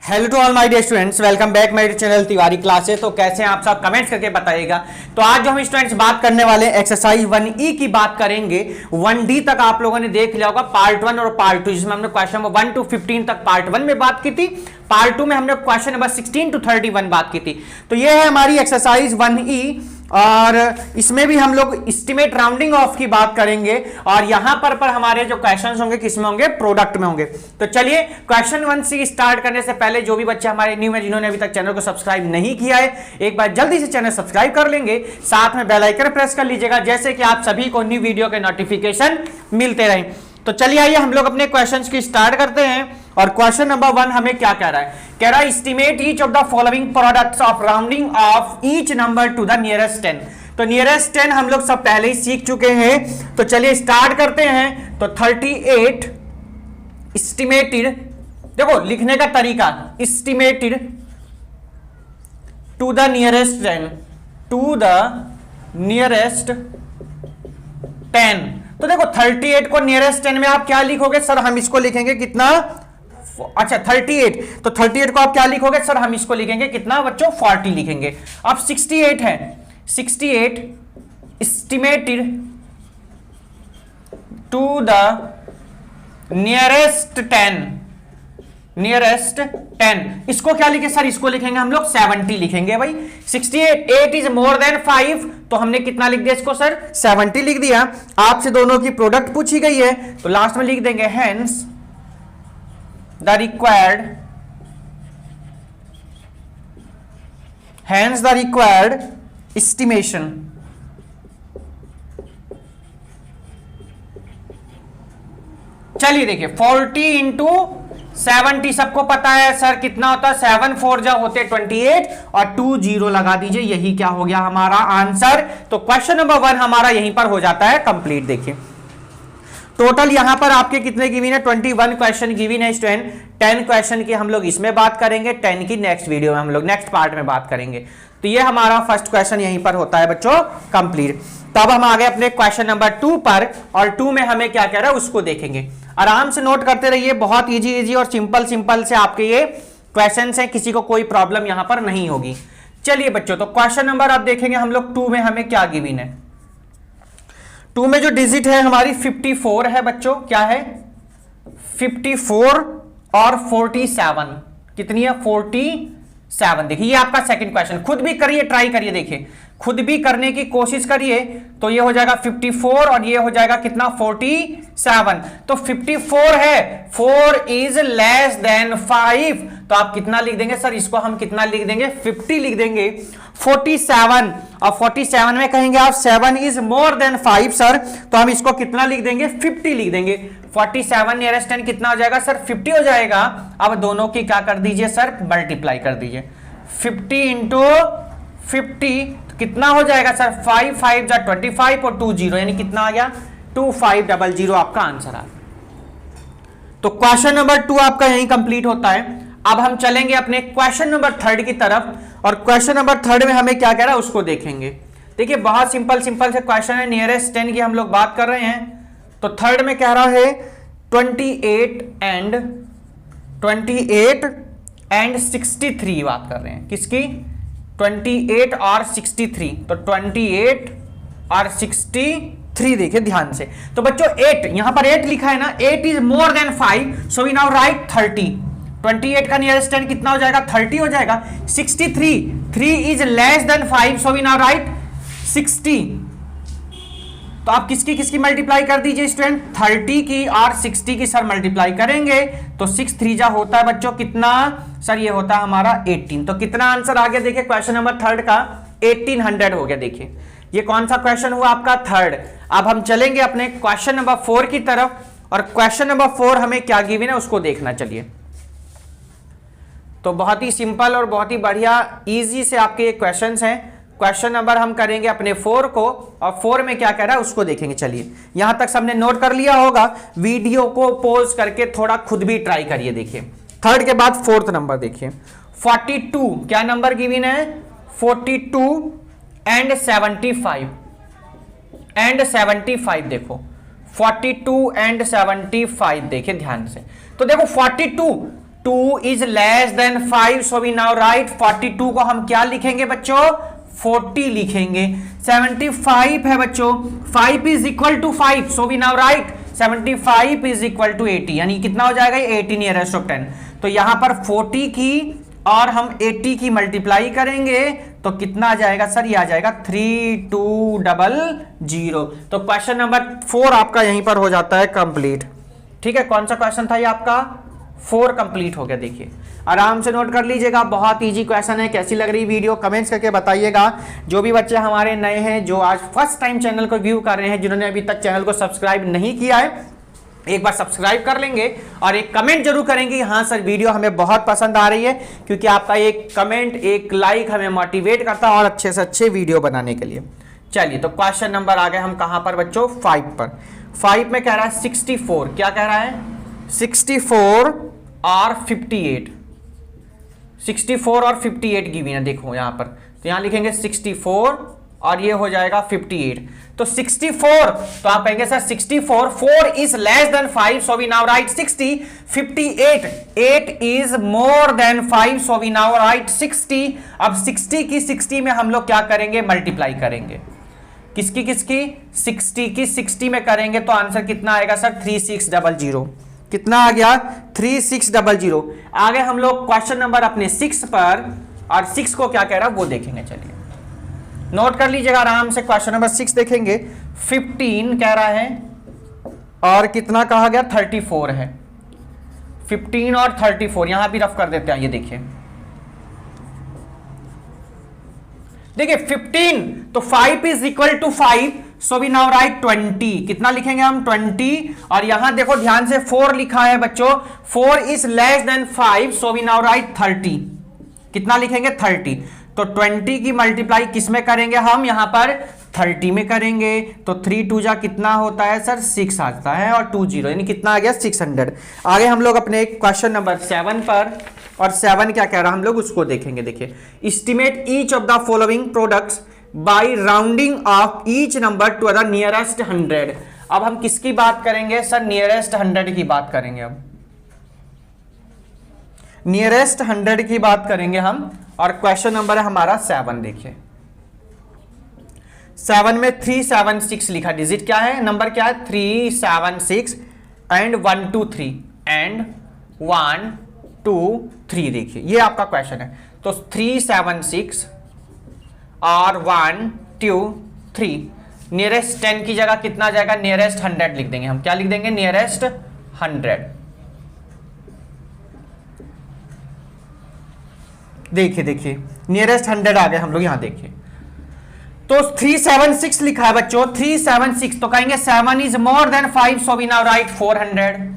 Hello to all my dear students, welcome back my channel Tiwari classes. तो कैसे हैं आप सब, कमेंट्स करके बताइएगा। तो आज जो हम स्टूडेंट्स बात करने वाले हैं एक्सरसाइज 1E की बात करेंगे। 1D तक आप लोगों ने देख लिया होगा, पार्ट 1 और पार्ट 2, जिसमें हमने क्वेश्चन नंबर 1 to 15 तक पार्ट 1 में बात की थी। पार्ट 2 में हमने क्वेश्चन नंबर 16 to 31 बात की थी। तो ये है हमारी एक्सरसाइज 1E और इसमें भी हम लोग एस्टिमेट राउंडिंग ऑफ की बात करेंगे और यहां पर हमारे जो क्वेश्चंस होंगे किस में होंगे, प्रोडक्ट में होंगे। तो चलिए क्वेश्चन 1 से स्टार्ट करने से पहले जो भी बच्चे हमारे न्यू में जिन्होंने अभी तक चैनल को सब्सक्राइब नहीं किया है, एक बार जल्दी से चैनल सब्सक्राइब कर लेंगे, साथ में बेल आइकन प्रेस कर लीजिएगा, जैसे कि आप सभी को न्यू वीडियो के नोटिफिकेशन मिलते रहें। तो चलिए आइए हम लोग अपने क्वेश्चंस की स्टार्ट करते हैं। और क्वेश्चन नंबर 1 हमें क्या कह रहा है, कह रहा है estimate each of the following products of rounding off each number two the nearest 10। तो नियरेस्ट 10 हम लोग सब पहले ही सीख चुके हैं। तो चलिए स्टार्ट करते हैं। तो 38 एस्टिमेटेड, देखो लिखने का तरीका, estimated to the nearest 10, to the nearest 10। तो देखो 38 को नियरेस्ट 10 में आप क्या लिखोगे सर, हम इसको लिखेंगे कितना, अच्छा 38, तो 38 को आप क्या लिखोगे सर, हम इसको लिखेंगे कितना बच्चों, 40 लिखेंगे। अब 68 है, 68 estimated to the nearest 10, nearest 10, इसको क्या लिखे सर, इसको लिखेंगे हम लोग 70 लिखेंगे भाई। 68 8 इज मोर देन 5, तो हमने कितना लिख दिया इसको सर, 70 लिख दिया। आपसे दोनों की प्रोडक्ट पूछी गई है तो लास्ट में लिख देंगे हेंस the required estimation चलिए देखिए 40 इंटू 70 सबको पता है सर कितना होता है, 7 4 जा होते 28 और 2 0 लगा दीजिए, यही क्या हो गया हमारा आंसर। तो क्वेश्चन नंबर 1 हमारा यहीं पर हो जाता है कंप्लीट। देखिए टोटल यहां पर आपके कितने गिवन है, 21 क्वेश्चन गिवन है स्टूडेंट। 10 क्वेश्चन की हम लोग इसमें बात करेंगे, 10 की नेक्स्ट वीडियो में हम लोग नेक्स्ट पार्ट में बात करेंगे। तो ये हमारा फर्स्ट क्वेश्चन यहीं पर होता है बच्चों कंप्लीट। तो अब हम आ गए अपने क्वेश्चन नंबर 2 पर, और 2 में हमें क्या कह रहा है उसको देखेंगे। आराम से नोट करते रहिए, बहुत इजी और सिंपल से आपके ये क्वेश्चन हैं, किसी को कोई प्रॉब्लम यहां पर नहीं होगी। चलिए बच्चों, तो क्वेश्चन नंबर आप देखेंगे हम लोग 2 में हमें क्या गिवन है। 2 में जो डिजिट है हमारी 54 है बच्चों, क्या है 54 और 47, कितनी है 47। देखिए ये आपका सेकंड क्वेश्चन, खुद भी करिए, ट्राई करिए, देखिए खुद भी करने की कोशिश करिए। तो ये हो जाएगा 54 और ये हो जाएगा कितना 47। तो 54 है, 4 इज लेस देन 5, तो आप कितना लिख देंगे सर, इसको हम कितना लिख देंगे 50 लिख देंगे। 47 और 47 में कहेंगे आप 7 इज मोर देन 5 सर, तो हम इसको कितना लिख देंगे 50 लिख देंगे। 47 नियरेस्ट 10 कितना हो जाएगा सर 50 हो जाएगा। अब दोनों की क्या कर दीजिए सर, मल्टीप्लाई कर दीजिए, 50 इंटू 50 कितना हो जाएगा सर, 5 5 जा 25 और 2 0, यानी कितना आ गया 2500 आपका आंसर आ गया। तो क्वेश्चन नंबर 2 आपका यहीं कंप्लीट होता है। अब हम चलेंगे अपने क्वेश्चन नंबर 3 की तरफ, और क्वेश्चन नंबर 3 में हमें क्या कह रहा है उसको देखेंगे। देखिए बहुत सिंपल से क्वेश्चन है, नियरेस्ट 10 की हम लोग बात कर रहे हैं। तो 3 में कह रहा है 28 एंड 63 बात कर रहे हैं, किसकी 28 और 63। तो 28 और 63 देखिए ध्यान से। तो बच्चों 8 यहां पर 8 लिखा है ना, 8 is more than 5, so we now right 30। 28 का नियरेस्ट 10 कितना हो जाएगा 30 हो जाएगा। 63 3 is less than 5, so we now right 60। तो आप किसकी मल्टीप्लाई कर दीजिए स्टूडेंट, 30 की और 60 की सर मल्टीप्लाई करेंगे तो 6 3 जा होता है बच्चों कितना सर, ये होता है हमारा 18। तो कितना आंसर आ गया देखिए क्वेश्चन नंबर 3 का 1800 हो गया। देखिए ये कौन सा क्वेश्चन हुआ आपका 3rd। अब हम चलेंगे अपने क्वेश्चन नंबर 4 की तरफ, और क्वेश्चन नंबर 4 हमें क्या गिवन है उसको देखना। चलिए तो बहुत ही सिंपल और बहुत ही बढ़िया इजी से आपके ये क्वेश्चंस हैं। क्वेश्चन नंबर हम करेंगे अपने 4 को, और 4 में क्या कह रहा है उसको देखेंगे। चलिए यहां तक सबने नोट कर लिया होगा, वीडियो को पॉज करके थोड़ा खुद भी ट्राई करिए। देखिए 3rd के बाद 4th नंबर देखिए, 42 क्या नंबर गिवन है 42 एंड 75 देखो 42 एंड 75 देखिए ध्यान से। तो देखो 42 2 is less than 5, so we now right 42 को हम क्या लिखेंगे बच्चों, 40 लिखेंगे। 75 है बच्चों, 5 is equal to 5, so we now right 75 is equal to 80, यानी कितना हो जाएगा 80 नियरेस्ट ऑफ 10। तो यहां पर 40 की और हम 80 की मल्टीप्लाई करेंगे तो कितना आ जाएगा सर, ये आ जाएगा 3200। तो क्वेश्चन नंबर 4 आपका यहीं पर हो जाता है कंप्लीट। ठीक है, कौन सा क्वेश्चन था ये आपका, 4 कंप्लीट हो गया। देखिए आराम से नोट कर लीजिएगा, बहुत इजी क्वेश्चन है। कैसी लग रही वीडियो कमेंट्स करके बताइएगा। जो भी बच्चे हमारे नए हैं, जो आज फर्स्ट टाइम चैनल को व्यू कर रहे हैं, जिन्होंने अभी तक चैनल को सब्सक्राइब नहीं किया है, एक बार सब्सक्राइब कर लेंगे और एक कमेंट जरूर करेंगे, हाँ सर वीडियो हमें बहुत पसंद आ रही है, क्योंकि आपका एक कमेंट, एक लाइक हमें मोटिवेट करता है और अच्छे से अच्छे वीडियो बनाने के लिए। चलिए तो क्वेश्चन नंबर आ गए हम कहां पर बच्चों, 5 पर। 5 में कह रहा है 64, क्या कह रहा है 64 और 58, 64 और 58 गिवन है। देखो यहां पर, तो यहां लिखेंगे 64 और ये हो जाएगा 58। तो 64, तो आप कहेंगे sir 64, 4 is less than 5, so we now right 60। 58, 8 is more than 5, so we now right 60। अब 60 की 60 में हम लोग क्या करेंगे, मल्टीप्लाई करेंगे। किसकी किसकी, 60 की 60 में करेंगे तो आंसर कितना आएगा सर, 3600। कितना आ गया, 3600। आगे हम लोग क्वेश्चन नंबर अपने 6 पर, और 6 को क्या कह रहा है वो देखेंगे। चलिए नोट कर लीजिएगा आराम से, क्वेश्चन नंबर 6 देखेंगे। 15 कह रहा है और कितना कहा गया, 34 है। 15 और 34 यहां भी रफ कर देते हैं। ये देखिए, देखिए 15, तो 5 is equal to 5, so we now right 20। कितना लिखेंगे हम, 20। और यहां देखो ध्यान से 4 लिखा है बच्चों, 4 is less than 5, so we now right 30। कितना लिखेंगे, 30। तो 20 की मल्टीप्लाई किस में करेंगे हम, यहां पर 30 में करेंगे। तो 3 2 जा कितना होता है सर, 6 आता है, और 20 यानी कितना आ गया, 600। आगे हम लोग अपने क्वेश्चन नंबर 7 पर, और 7 क्या कह रहा है हम लोग उसको देखेंगे। देखिए, estimate each of the following products by rounding off each number two the nearest 100। अब हम किसकी बात करेंगे सर, नियरेस्ट 100 की बात करेंगे। अब नियरेस्ट 100 की बात करेंगे हम, और क्वेश्चन नंबर है हमारा 7। देखिए 7 में 376 लिखा, डिजिट क्या है, नंबर क्या है, 376 एंड 1 2 3 एंड 1 2 3। देखिए ये आपका क्वेश्चन है। तो 376 और 1 2 3, नियरेस्ट 10 की जगह कितना आ जाएगा, नियरेस्ट 100 लिख देंगे हम। क्या लिख देंगे, नियरेस्ट 100। देखिए देखिए नियरेस्ट 100 आ गए हम लोग, यहां देखिए। तो 376 लिखा है बच्चों, 376, तो कहेंगे 7 is more than 5, so we now right 400।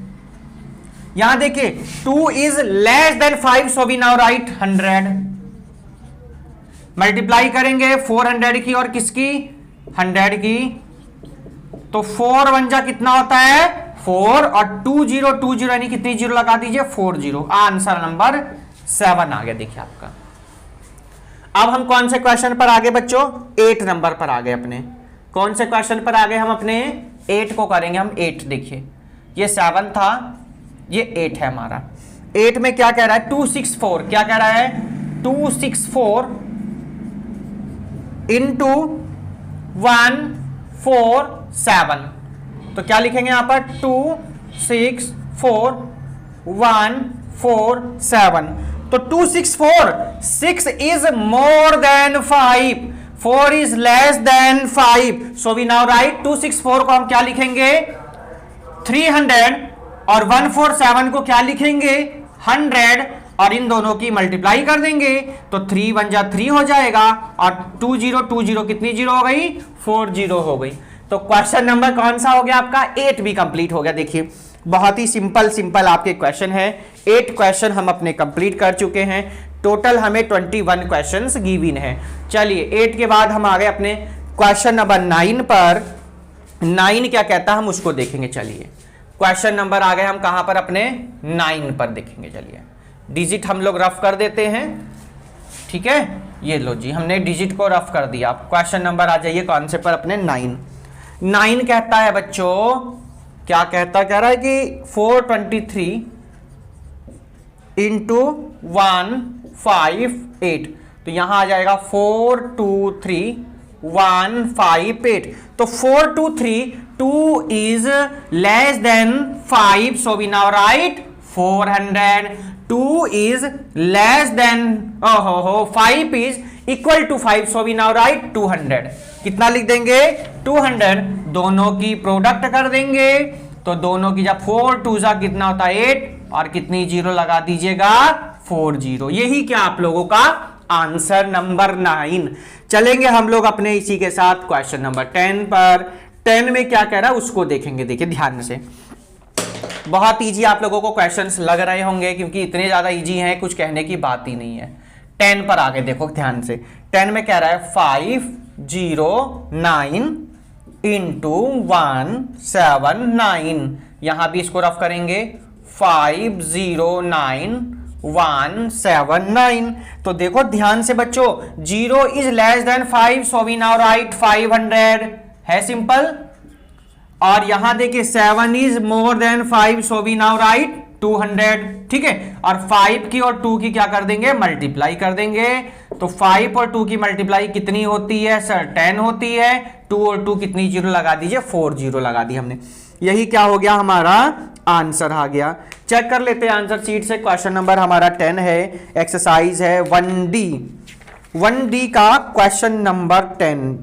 यहां देखिए 2 is less than 5, so we now right 100। Multiply करेंगे 400 की और किसकी, 100 की। तो 4 1 जा कितना होता है, 4, और 20 यानी कितनी जीरो लगा दीजिए, 40। आंसर नंबर 7 आ गया। देखिए आपका। अब हम कौन से क्वेश्चन पर आगे बच्चों, 8 नंबर पर आ गए अपने। कौन से क्वेश्चन पर आगे हम अपने 8 को करेंगे हम। 8 देखिए, ये 7 था, ये 8 है हमारा। 8 में क्या कह रहा है, 264, क्या कह रहा है, 264 इंटू 147। तो क्या लिखेंगे यहां पर, 264 147। तो 264, 6 is more than 5, 4 is less than 5, so we now right 264 को हम क्या लिखेंगे, 300, और 147 को क्या लिखेंगे, 100, और इन दोनों की मल्टीप्लाई कर देंगे तो 3 1 जा 3 हो जाएगा, और 20 कितनी जीरो हो गई, 40 हो गई। तो क्वेश्चन नंबर कौन सा हो गया आपका, 8 भी कंप्लीट हो गया। देखिए बहुत ही सिंपल आपके क्वेश्चन है। 8 क्वेश्चन हम अपने कंप्लीट कर चुके हैं। टोटल हमें 21 क्वेश्चंस गिवन है। चलिए 8 के बाद हम आ गए अपने क्वेश्चन नंबर 9 पर। 9 क्या कहता है हम उसको देखेंगे। चलिए क्वेश्चन नंबर आ गए हम कहां पर, अपने 9 पर देखेंगे। चलिए डिजिट हम लोग रफ कर देते हैं, ठीक है। ये लो जी, हमने डिजिट को रफ कर दिया। अब क्वेश्चन नंबर आ जाइए कौन से पर, अपने 9। 9 कहता है बच्चों, क्या कहता, कह रहा है कि 423 इंटू 158, तो यहां आ जाएगा 423158। तो 423, 2 is less than 5, so we now write 400. 2 is less than 5 is equal to 5, so we now write 200. कितना लिख देंगे? 200। दोनों की प्रोडक्ट कर देंगे, तो दोनों की जब 4 2 जा कितना होता है 8, और कितनी जीरो लगा दीजिएगा? 4 जीरो। यही क्या आप लोगों का आंसर नंबर 9। चलेंगे हम लोग अपने इसी के साथ क्वेश्चन नंबर 10 पर। 10 में क्या कह रहा है उसको देखेंगे। देखिए ध्यान से, बहुत इजी आप लोगों को क्वेश्चंस लग रहे होंगे, क्योंकि इतने ज्यादा इजी हैं कुछ कहने की बात ही नहीं है। 10 पर आगे देखो ध्यान से। 10 में कह रहा है 509 इंटू 179। यहां भी इसको रफ करेंगे 509179। तो देखो ध्यान से बच्चों, 0 is less than 5, so we now right 500, है सिंपल। और यहां देखिए 7 is more than 5, so we now right 200, ठीक है। और 5 की और 2 की क्या कर देंगे? मल्टीप्लाई कर देंगे। तो 5 और 2 की मल्टीप्लाई कितनी होती है सर? 10 होती है। 2 और 2 कितनी जीरो लगा दीजिए? 4 जीरो लगा दी हमने। यही क्या हो गया? हमारा आंसर आ गया। चेक कर लेते हैं आंसर शीट से। क्वेश्चन नंबर हमारा 10 है, एक्सरसाइज है 1D। 1D का question number 10,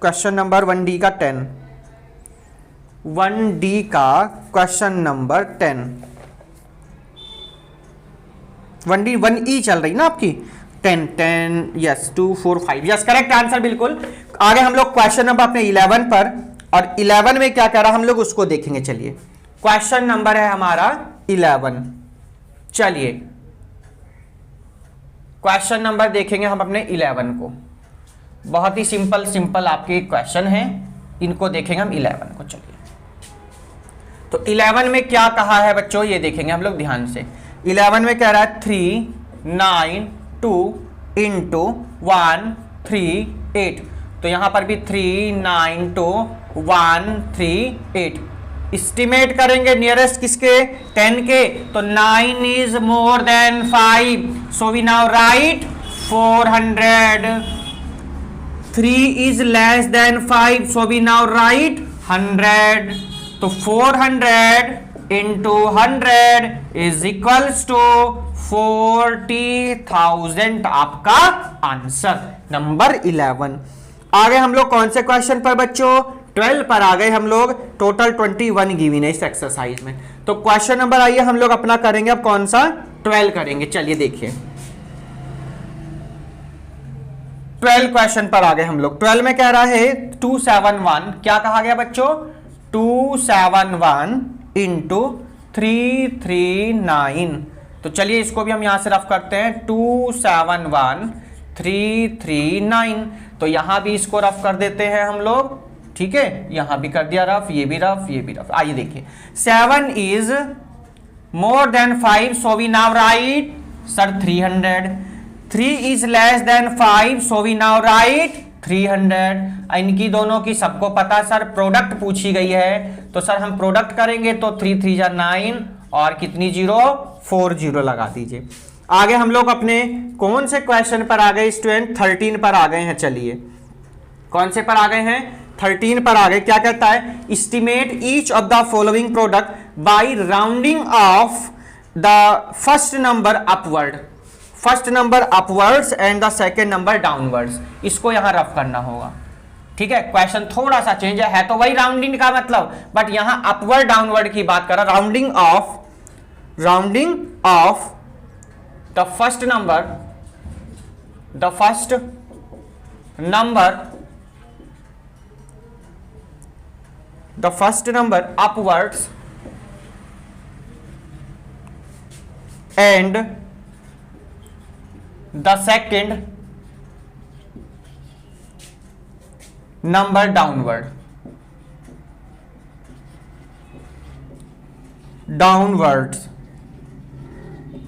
question number 1D का 10, 1D का क्वेश्चन नंबर 10। 1D 1E चल रही ना आपकी? 10 10 यस 2 4 5 यस करेक्ट आंसर बिल्कुल। आगे हम लोग क्वेश्चन नंबर अपने 11 पर, और 11 में क्या कह रहा हम लोग उसको देखेंगे। चलिए क्वेश्चन नंबर है हमारा 11। चलिए क्वेश्चन नंबर देखेंगे हम अपने 11 को। बहुत ही सिंपल सिंपल आपके क्वेश्चन हैं, इनको देखेंगे हम 11 को। चलिए तो 11 में क्या कहा है बच्चों, ये देखेंगे हम लोग ध्यान से। 11 में कह रहा है 392 इंटू 138। तो यहां पर भी 392 138। एस्टिमेट करेंगे नियरेस्ट किसके? 10 के। तो 9 is more than 5, so we now right 400। 3 is less than 5, so we now right 100। तो 400 इंटू 100 इज इक्वल्स टू 40,000 आपका आंसर नंबर 11। आगे हम लोग कौन से क्वेश्चन पर बच्चों? 12 पर आ गए हम लोग। टोटल 21 गिवन है इस एक्सरसाइज में। तो क्वेश्चन नंबर आइए हम लोग अपना करेंगे अब कौन सा? 12 करेंगे। चलिए देखिए 12 क्वेश्चन पर आ गए हम लोग। 12 में कह रहा है 271, क्या कहा गया बच्चों? 271 इंटू 339। तो चलिए इसको भी हम यहां से रफ करते हैं। 271 339। तो यहां भी इसको रफ कर देते हैं हम लोग, ठीक है। यहां भी कर दिया रफ, ये भी रफ, ये भी रफ। आइए देखिए 7 is more than 5, so we now right sir 300। 3 is less than 5, so we now right 300। इनकी दोनों की सबको पता सर प्रोडक्ट पूछी गई है, तो सर हम प्रोडक्ट करेंगे तो 3 3 जा 9 और कितनी जीरो? 4 जीरो लगा दीजिए। आगे हम लोग अपने कौन से क्वेश्चन पर आ गए स्टूडेंट? 13 पर आ गए हैं। चलिए कौन से पर आ गए हैं? 13 पर आ गए। क्या कहता है? Estimate each of the following product bye rounding off the first number upward, first number upwards and the second number downwards. इसको यहां रफ करना होगा, ठीक है। क्वेश्चन थोड़ा सा चेंज है तो वही राउंडिंग का मतलब, बट यहां अपवर्ड डाउनवर्ड की बात कर रहा। Rounding off the first number, the first number upwards and the second number downwards.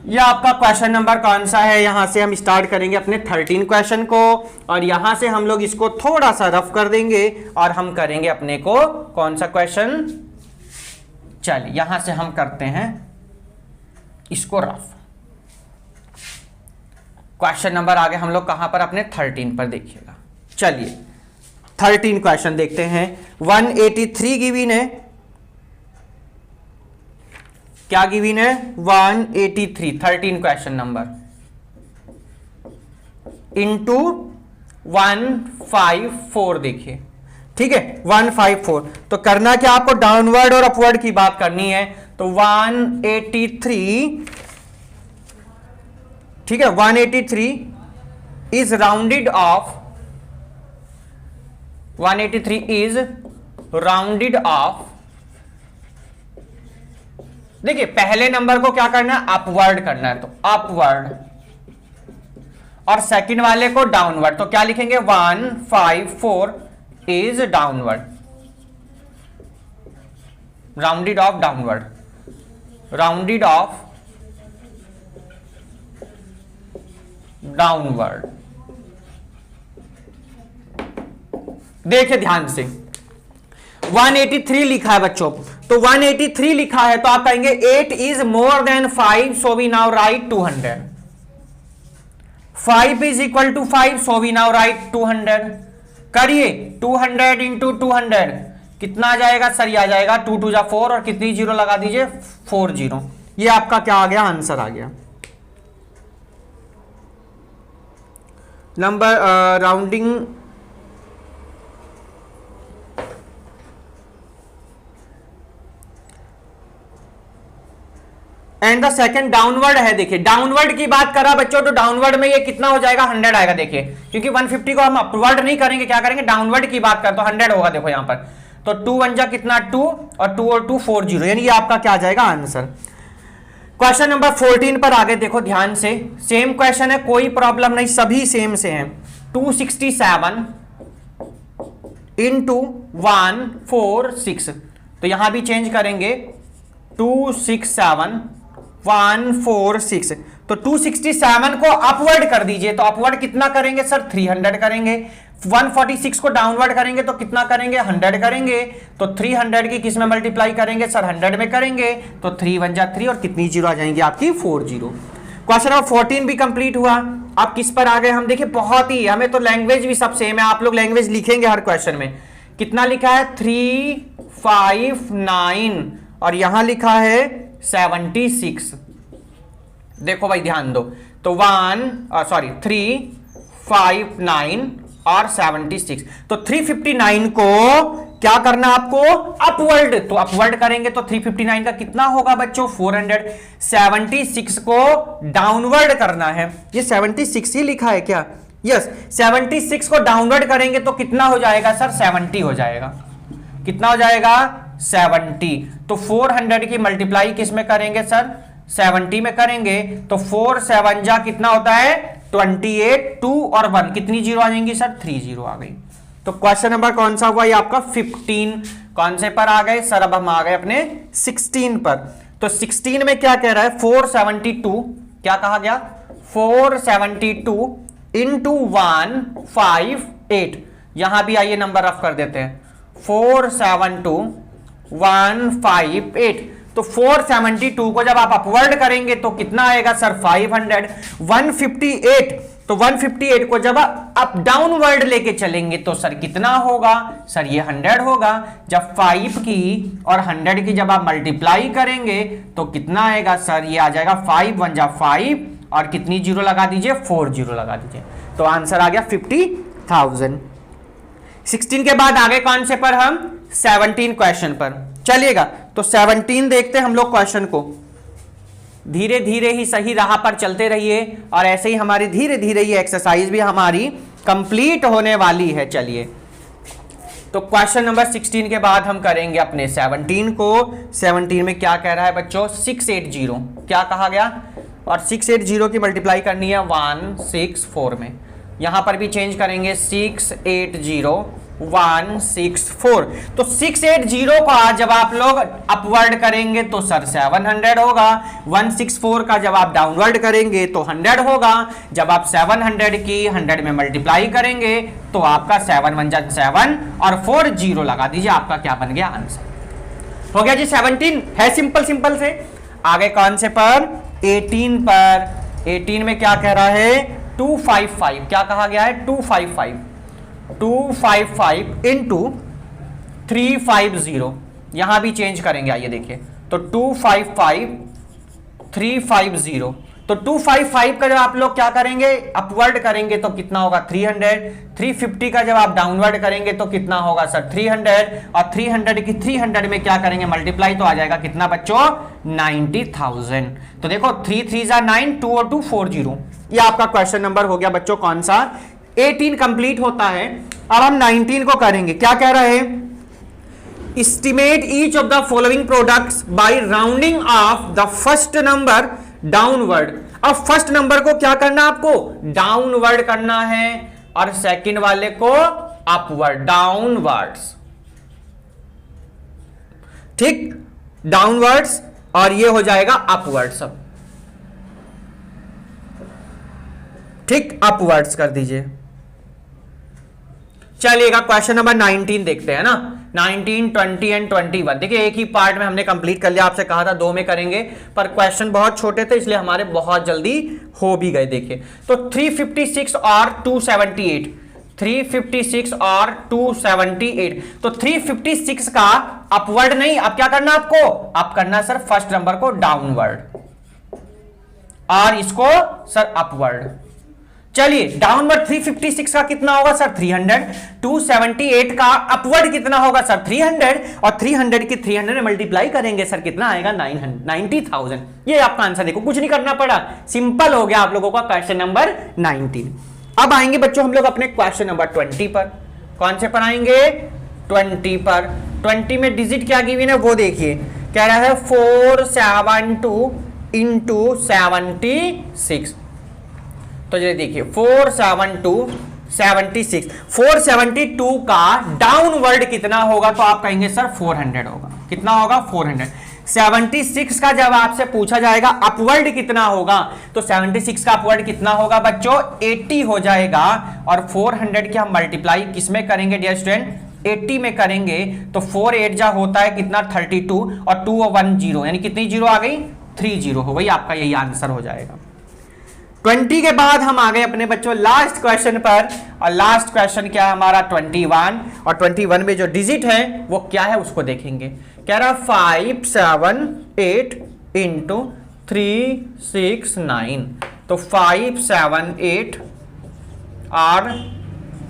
यह आपका क्वेश्चन नंबर कौन सा है? यहां से हम स्टार्ट करेंगे अपने 13 क्वेश्चन को, और यहां से हम लोग इसको थोड़ा सा रफ कर देंगे और हम करेंगे अपने को कौन सा क्वेश्चन? चलिए यहां से हम करते हैं इसको रफ। क्वेश्चन नंबर आगे हम लोग कहां पर अपने 13 पर देखिएगा। चलिए 13 क्वेश्चन देखते हैं। 183 गिवन है, क्या गिवन है 183, 13 क्वेश्चन नंबर इंटू 154 देखिए, ठीक है 154। तो करना क्या आपको, डाउनवर्ड और अपवर्ड की बात करनी है। तो 183, ठीक है 183 is rounded off, 183 is rounded off. देखिए पहले नंबर को क्या करना है, अपवर्ड करना है, तो अपवर्ड, और सेकंड वाले को डाउनवर्ड। तो क्या लिखेंगे 154 is downward, rounded off downward, rounded off downward. देखिए ध्यान से 183 लिखा है बच्चों, तो 183 लिखा है तो आप कहेंगे 8 is more than 5, so we now right 200। 5 is equal to 5, so we now right 200। करिए 200 इंटू 200 कितना आ जाएगा सर, ये आ जाएगा 2 2 जा 4 और कितनी जीरो लगा दीजिए 40। ये आपका क्या आ गया, आंसर आ गया। Number rounding and the second downward है। देखिए डाउनवर्ड की बात करा बच्चों, तो डाउनवर्ड में ये कितना हो जाएगा 100 आएगा। देखिए क्योंकि 150 को हम अपवर्ड नहीं करेंगे, क्या करेंगे डाउनवर्ड की बात कर, तो 100 होगा। देखो यहां पर तो 2 1 जा कितना 2 और 2 और 2 40, यानी ये आपका क्या आ जाएगा आंसर। क्वेश्चन नंबर 14 पर आगे देखो ध्यान से, सेम क्वेश्चन है, कोई प्रॉब्लम नहीं, सभी सेम से हैं। 267 इंटू 146, तो यहां भी चेंज करेंगे 267 146, तो 267 को अपवर्ड कर दीजिए, तो अपवर्ड कितना करेंगे सर 300 करेंगे। 146 को डाउनवर्ड करेंगे तो कितना करेंगे 100 करेंगे, तो 300 की किस में मल्टीप्लाई करेंगे सर 100 में करेंगे, तो 3 1 जा 3 और कितनी जीरो आ जाएंगी आपकी 40। क्वेश्चन नंबर 14 भी कंप्लीट हुआ। अब किस पर आ गए हम, देखिए बहुत ही, हमें तो लैंग्वेज भी सब सेम है, आप लोग लैंग्वेज लिखेंगे हर क्वेश्चन में। कितना लिखा है 359 और यहां लिखा है 76। देखो भाई ध्यान दो, तो 359 और 76, तो 359 को क्या करना आपको अपवर्ड, तो अपवर्ड करेंगे तो 359 का कितना होगा बच्चों 400। 76 को डाउनवर्ड करना है, ये 76 ही लिखा है क्या, यस 76 को डाउनवर्ड करेंगे तो कितना हो जाएगा सर 70 हो जाएगा। कितना हो जाएगा 70, तो 400 की मल्टीप्लाई किस में करेंगे सर 70 में करेंगे, तो 4 7 जा कितना होता है 28, 2 और 1 कितनी जीरो आ जाएंगी सर 3 जीरो आ गई। तो क्वेश्चन नंबर कौन सा हुआ ये आपका 15। कौन से पर आ गए सर, अब हम आ गए अपने 16 पर। तो 16 में क्या कह रहा है 472, क्या कहा गया 472 इंटू 158, यहां भी आइए नंबर रफ कर देते हैं 472 158, तो 472 को जब आप अपवर्ड करेंगे तो कितना आएगा सर 500। 158, तो 158 को जब आप डाउनवर्ड लेके चलेंगे तो सर कितना होगा सर ये 100 होगा। जब 5 की और 100 की जब आप मल्टीप्लाई करेंगे तो कितना आएगा सर, ये आ जाएगा 5 1 जा 5 और कितनी जीरो लगा दीजिए 4 जीरो लगा दीजिए, तो आंसर आ गया 50,000। 16 के बाद आगे कौन से पर हम 17 क्वेश्चन पर चलिएगा। तो 17 देखते हैं हम लोग क्वेश्चन को, धीरे धीरे ही सही राह पर चलते रहिए और ऐसे ही हमारी धीरे धीरे ये एक्सरसाइज भी हमारी कंप्लीट होने वाली है। चलिए तो क्वेश्चन नंबर 16 के बाद हम करेंगे अपने 17 को। 17 में क्या कह रहा है बच्चों 680, क्या कहा गया, और 680 की मल्टीप्लाई करनी है 164 में, यहां पर भी चेंज करेंगे 680 164, तो 680 का जब आप लोग अपवर्ड करेंगे तो सर 700 होगा। 164 का जब आप डाउनवर्ड करेंगे तो 100 होगा। जब आप 700 की 100 में मल्टीप्लाई करेंगे तो आपका 7 1 जा 7 और 4 जीरो लगा दीजिए, आपका क्या बन गया आंसर हो गया जी 17 है। सिंपल सिंपल से आगे कौन से पर 18 पर। 18 में क्या कह रहा है 255, क्या कहा गया है 255 इंटू 350, यहां भी चेंज करेंगे, आइए देखिए, तो 350, तो 255 का जब आप लोग क्या करेंगे अपवर्ड करेंगे तो कितना होगा 300, 350 का जब आप डाउनवर्ड करेंगे तो कितना होगा सर 300, और 300 की 300 में क्या करेंगे मल्टीप्लाई, तो आ जाएगा कितना बच्चों 90,000। तो देखो 3 3 9, 2 और 2 40, ये आपका क्वेश्चन नंबर हो गया बच्चों कौन सा 18 कंप्लीट होता है। अब हम 19 को करेंगे, क्या कह रहे हैं, estimate each of the following products by rounding off the first number downward। अब फर्स्ट नंबर को क्या करना आपको डाउनवर्ड करना है और सेकंड वाले को अपवर्ड डाउनवर्ड्स, ठीक, डाउनवर्ड्स, और ये हो जाएगा अपवर्ड्स, ठीक, अपवर्ड्स कर दीजिए। चलिएगा क्वेश्चन नंबर 19 देखते हैं ना, 19, 20 एंड 21। देखिए एक ही पार्ट में हमने कंप्लीट कर लिया, आपसे कहा था 2 में करेंगे, पर क्वेश्चन बहुत छोटे थे इसलिए हमारे बहुत जल्दी हो भी गए। देखिए तो 356 और 278, 356 और 278, तो 356 का अपवर्ड नहीं, अब क्या करना आपको, अब करना सर फर्स्ट नंबर को डाउनवर्ड और इसको सर अपवर्ड। चलिए डाउनवर्ड 356 का कितना होगा सर 300, 278 का अपवर्ड कितना होगा सर 300, और 300 की 300 में मल्टीप्लाई करेंगे सर कितना आएगा 90,000। ये आपका आंसर, देखो कुछ नहीं करना पड़ा, सिंपल हो गया आप लोगों का क्वेश्चन नंबर 19। अब आएंगे बच्चों हम लोग अपने क्वेश्चन नंबर 20 पर। कौन से पर आएंगे 20 पर। 20 में डिजिट क्या गिवन है वो देखिए, कह रहा है 472 इंटू 76। तो ये देखिए 472 76, 472 का डाउनवर्ड कितना होगा, तो आप कहेंगे सर 400 होगा, कितना होगा 400। 76 का जब आपसे पूछा जाएगा अपवर्ड कितना होगा, तो 76 का अपवर्ड कितना होगा बच्चों 80 हो जाएगा, और 400 की हम मल्टीप्लाई किसमें करेंगे डियर स्टूडेंट 80 में करेंगे, तो 4 8 जा होता है कितना 32, और 2 और 1 0, यानी कितनी जीरो आ गई 3 0 हो गई, आपका यही आंसर हो जाएगा। 20 के बाद हम आ गए अपने बच्चों लास्ट क्वेश्चन पर, और लास्ट क्वेश्चन क्या है हमारा 21, और 21 में जो डिजिट है वो क्या है उसको देखेंगे। कह रहा 578 इंटू 369, तो 578 और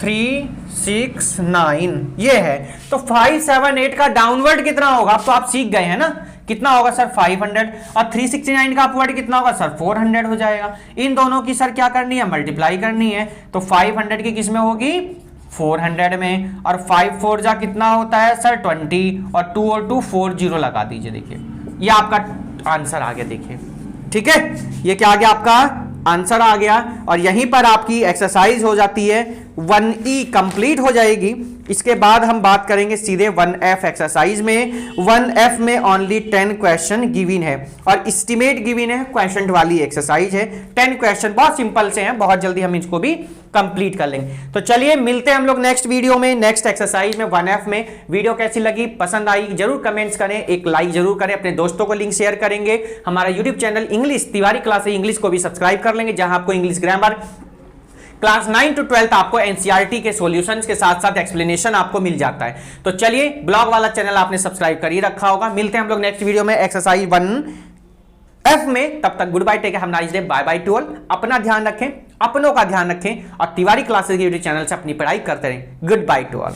369 ये है, तो 578 का डाउनवर्ड कितना होगा, अब तो आप सीख गए हैं ना, कितना होगा सर 500, और 369 का अपवर्ड कितना होगा सर 400 हो जाएगा। इन दोनों की सर क्या करनी है मल्टीप्लाई करनी है, तो 500 की किस में होगी 400 में, और 5 4 जा कितना होता है सर 20, और 2 और 2 4 0 लगा दीजिए। देखिए ये आपका आंसर आ गया, देखिए ठीक है, ये क्या आ गया आपका आंसर आ गया, और यहीं पर आपकी एक्सरसाइज हो जाती है 1E कंप्लीट हो जाएगी। इसके बाद हम बात करेंगे सीधे 1F एक्सरसाइज में। 1F में ओनली 10 क्वेश्चन गिवन है, और एस्टिमेट गिवन है, क्वेश्चन वाली एक्सरसाइज है। 10 क्वेश्चन बहुत सिंपल से हैं, बहुत जल्दी हम इसको भी कंप्लीट कर लेंगे। तो चलिए मिलते हैं हम लोग नेक्स्ट वीडियो में, नेक्स्ट एक्सरसाइज में 1F में। वीडियो कैसी लगी, पसंद आई जरूर कमेंट्स करें, एक लाइक जरूर करें, अपने दोस्तों को लिंक शेयर करेंगे। हमारा YouTube channel English Tiwari classes English को भी सब्सक्राइब कर लेंगे, जहां आपको इंग्लिश ग्रामर क्लास 9 to 12 आपको एनसीईआरटी के सॉल्यूशंस के साथ साथ एक्सप्लेनेशन आपको मिल जाता है। तो चलिए ब्लॉग वाला चैनल आपने सब्सक्राइब कर ही रखा होगा। मिलते हैं हम लोग नेक्स्ट वीडियो में एक्सरसाइज 1F में, तब तक good bye, take care, have a nice day, bye by two all. अपना ध्यान रखें, अपनों का ध्यान रखें, और तिवारी क्लासेस के यूट्यूब चैनल से अपनी पढ़ाई करते रहें। Good by two all.